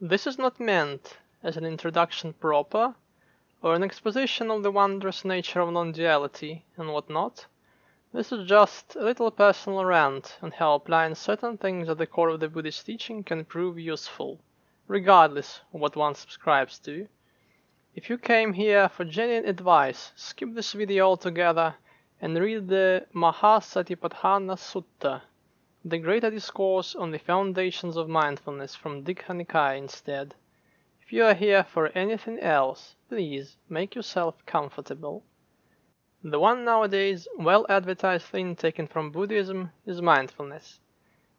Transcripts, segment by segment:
This is not meant as an introduction proper, or an exposition of the wondrous nature of non-duality and what not. This is just a little personal rant on how applying certain things at the core of the Buddhist teaching can prove useful, regardless of what one subscribes to. If you came here for genuine advice, skip this video altogether and read the Mahāsatipatṭhāna Sutta, the greater discourse on the foundations of mindfulness from Digha Nikaya instead. If you are here for anything else, please make yourself comfortable. The one nowadays well-advertised thing taken from Buddhism is mindfulness.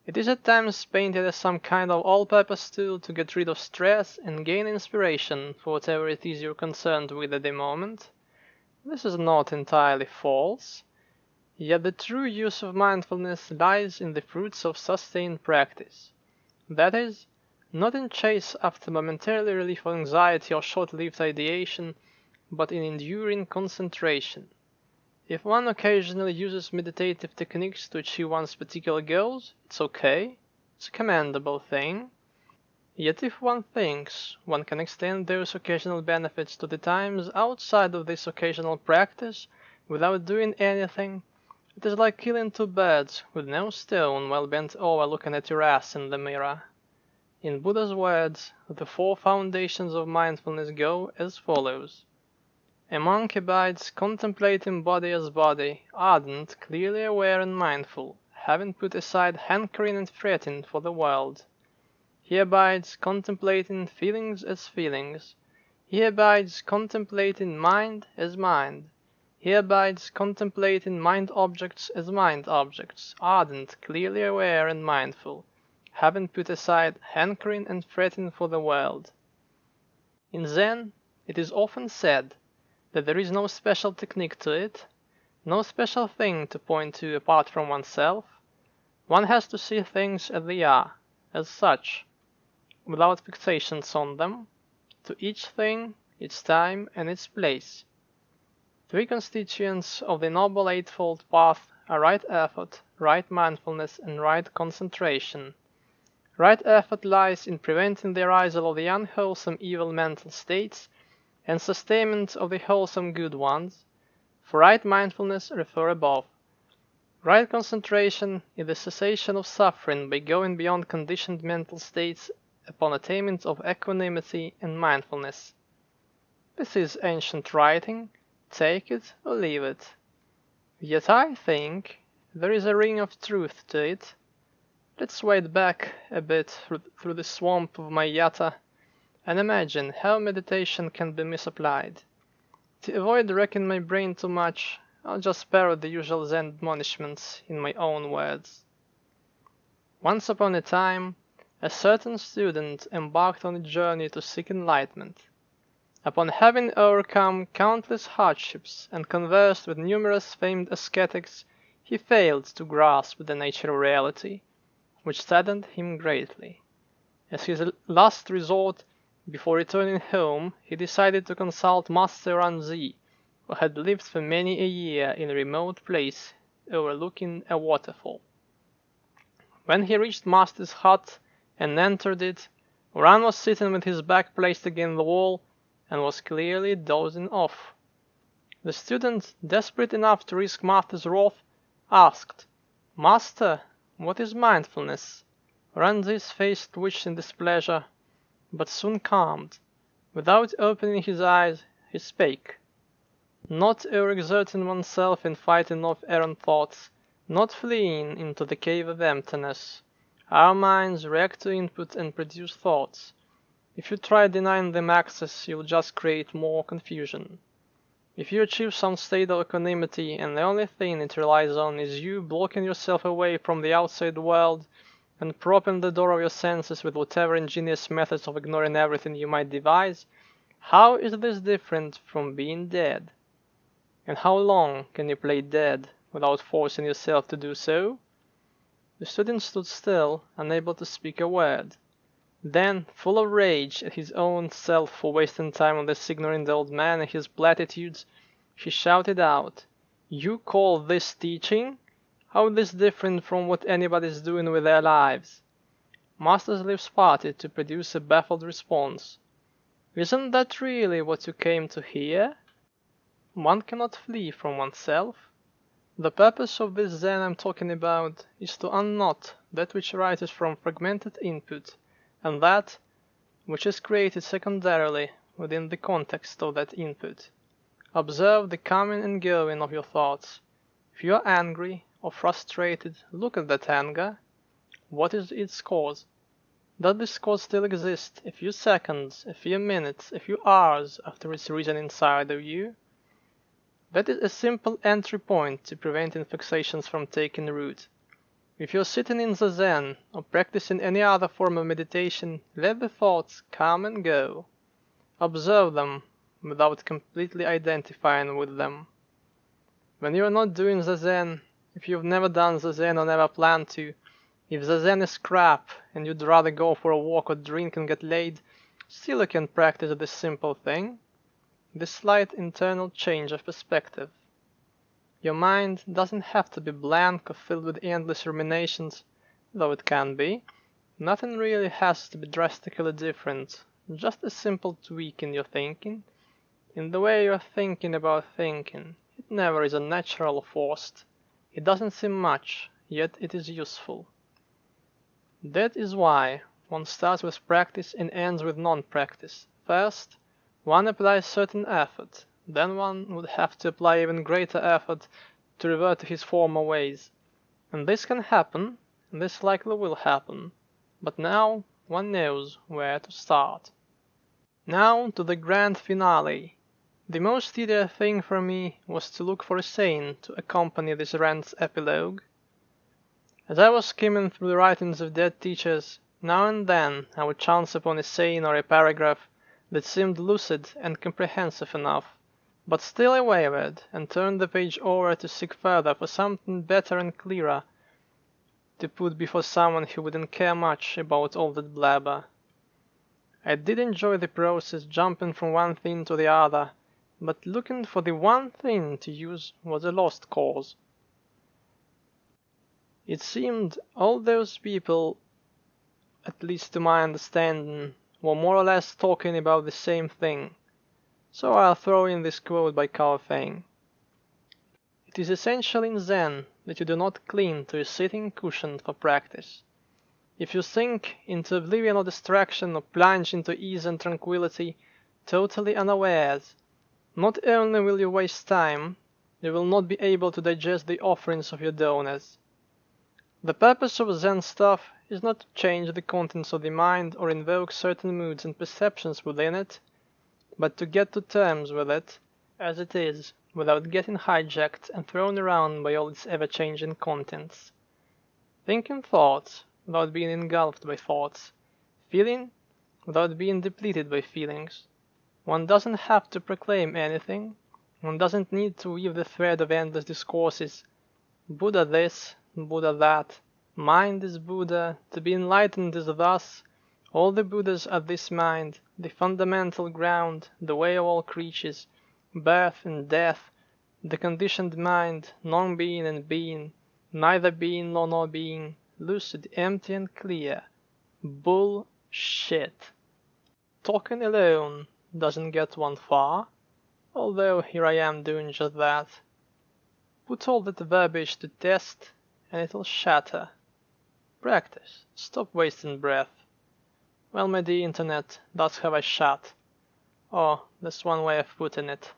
It is at times painted as some kind of all-purpose tool to get rid of stress and gain inspiration for whatever it is you're concerned with at the moment. This is not entirely false, yet the true use of mindfulness lies in the fruits of sustained practice. That is, not in chase after momentary relief of anxiety or short-lived ideation, but in enduring concentration. If one occasionally uses meditative techniques to achieve one's particular goals, it's okay, it's a commendable thing. Yet if one thinks one can extend those occasional benefits to the times outside of this occasional practice without doing anything, it is like killing two birds with no stone while bent over looking at your ass in the mirror. In Buddha's words, the four foundations of mindfulness go as follows. A monk abides contemplating body as body, ardent, clearly aware and mindful, having put aside hankering and fretting for the world. He abides contemplating feelings as feelings. He abides contemplating mind as mind. He abides contemplating mind objects as mind objects, ardent, clearly aware and mindful, having put aside hankering and fretting for the world. In Zen, it is often said that there is no special technique to it, no special thing to point to apart from oneself. One has to see things as they are, as such, without fixations on them, to each thing, its time and its place. Three constituents of the Noble Eightfold Path are right effort, right mindfulness, and right concentration. Right effort lies in preventing the arisal of the unwholesome evil mental states and sustainment of the wholesome good ones. For right mindfulness refer above. Right concentration is the cessation of suffering by going beyond conditioned mental states upon attainment of equanimity and mindfulness. This is ancient writing, take it or leave it. Yet I think there is a ring of truth to it. Let's wade back a bit through the swamp of my yata and imagine how meditation can be misapplied. To avoid wrecking my brain too much, I'll just parrot the usual Zen admonishments in my own words. Once upon a time, a certain student embarked on a journey to seek enlightenment. Upon having overcome countless hardships and conversed with numerous famed ascetics, he failed to grasp the nature of reality, which saddened him greatly. As his last resort, before returning home, he decided to consult Master Ranzi, who had lived for many a year in a remote place overlooking a waterfall. When he reached Master's hut and entered it, Ran was sitting with his back placed against the wall and was clearly dozing off. The student, desperate enough to risk Master's wrath, asked, "Master, what is mindfulness?" Ranzi's face twitched in displeasure, but soon calmed. Without opening his eyes, he spake. Not overexerting oneself in fighting off errant thoughts, not fleeing into the cave of emptiness. Our minds react to input and produce thoughts. If you try denying them access, you'll just create more confusion. If you achieve some state of equanimity and the only thing it relies on is you blocking yourself away from the outside world and propping the door of your senses with whatever ingenious methods of ignoring everything you might devise, how is this different from being dead? And how long can you play dead without forcing yourself to do so? The student stood still, unable to speak a word. Then, full of rage at his own self for wasting time on this ignorant old man and his platitudes, he shouted out, "You call this teaching? How is this different from what anybody's doing with their lives?" Masters leaves party to produce a baffled response. Isn't that really what you came to hear? One cannot flee from oneself. The purpose of this Zen I'm talking about is to unknot that which arises from fragmented input, and that which is created secondarily within the context of that input. Observe the coming and going of your thoughts. If you are angry or frustrated, look at that anger. What is its cause? Does this cause still exist a few seconds, a few minutes, a few hours after it's risen inside of you? That is a simple entry point to preventing fixations from taking root. If you're sitting in Zazen or practicing any other form of meditation, let the thoughts come and go. Observe them without completely identifying with them. When you are not doing Zazen, if you've never done Zazen or never plan to, if Zazen is crap and you'd rather go for a walk or drink and get laid, still you can practice this simple thing, this slight internal change of perspective. Your mind doesn't have to be blank or filled with endless ruminations, though it can be. Nothing really has to be drastically different, just a simple tweak in your thinking, in the way you're thinking about thinking. It never is unnatural or forced. It doesn't seem much, yet it is useful. That is why one starts with practice and ends with non-practice. First, one applies certain effort, then one would have to apply even greater effort to revert to his former ways. And this can happen, and this likely will happen, but now one knows where to start. Now to the grand finale. The most tedious thing for me was to look for a saying to accompany this rant's epilogue. As I was skimming through the writings of dead teachers, now and then I would chance upon a saying or a paragraph that seemed lucid and comprehensive enough, but still I wavered and turned the page over to seek further for something better and clearer to put before someone who wouldn't care much about all that blabber. I did enjoy the process, jumping from one thing to the other, but looking for the one thing to use was a lost cause. It seemed all those people, at least to my understanding, were more or less talking about the same thing, so I'll throw in this quote by Cao Feng. It is essential in Zen that you do not cling to a sitting cushion for practice. If you sink into oblivion or distraction or plunge into ease and tranquility, totally unawares, not only will you waste time, you will not be able to digest the offerings of your donors. The purpose of Zen stuff is not to change the contents of the mind or invoke certain moods and perceptions within it, but to get to terms with it as it is without getting hijacked and thrown around by all its ever-changing contents. Thinking thoughts without being engulfed by thoughts, feeling without being depleted by feelings. One doesn't have to proclaim anything, one doesn't need to weave the thread of endless discourses. Buddha this, Buddha that, mind is Buddha, to be enlightened is thus, all the Buddhas are this mind, the fundamental ground, the way of all creatures, birth and death, the conditioned mind, non-being and being, neither being nor not being, lucid, empty and clear. Bullshit. Talking alone doesn't get one far, although here I am doing just that. Put all that verbiage to test and it'll shatter. Practice. Stop wasting breath. Well, my dear internet, that's how I shut. Oh, that's one way of putting it.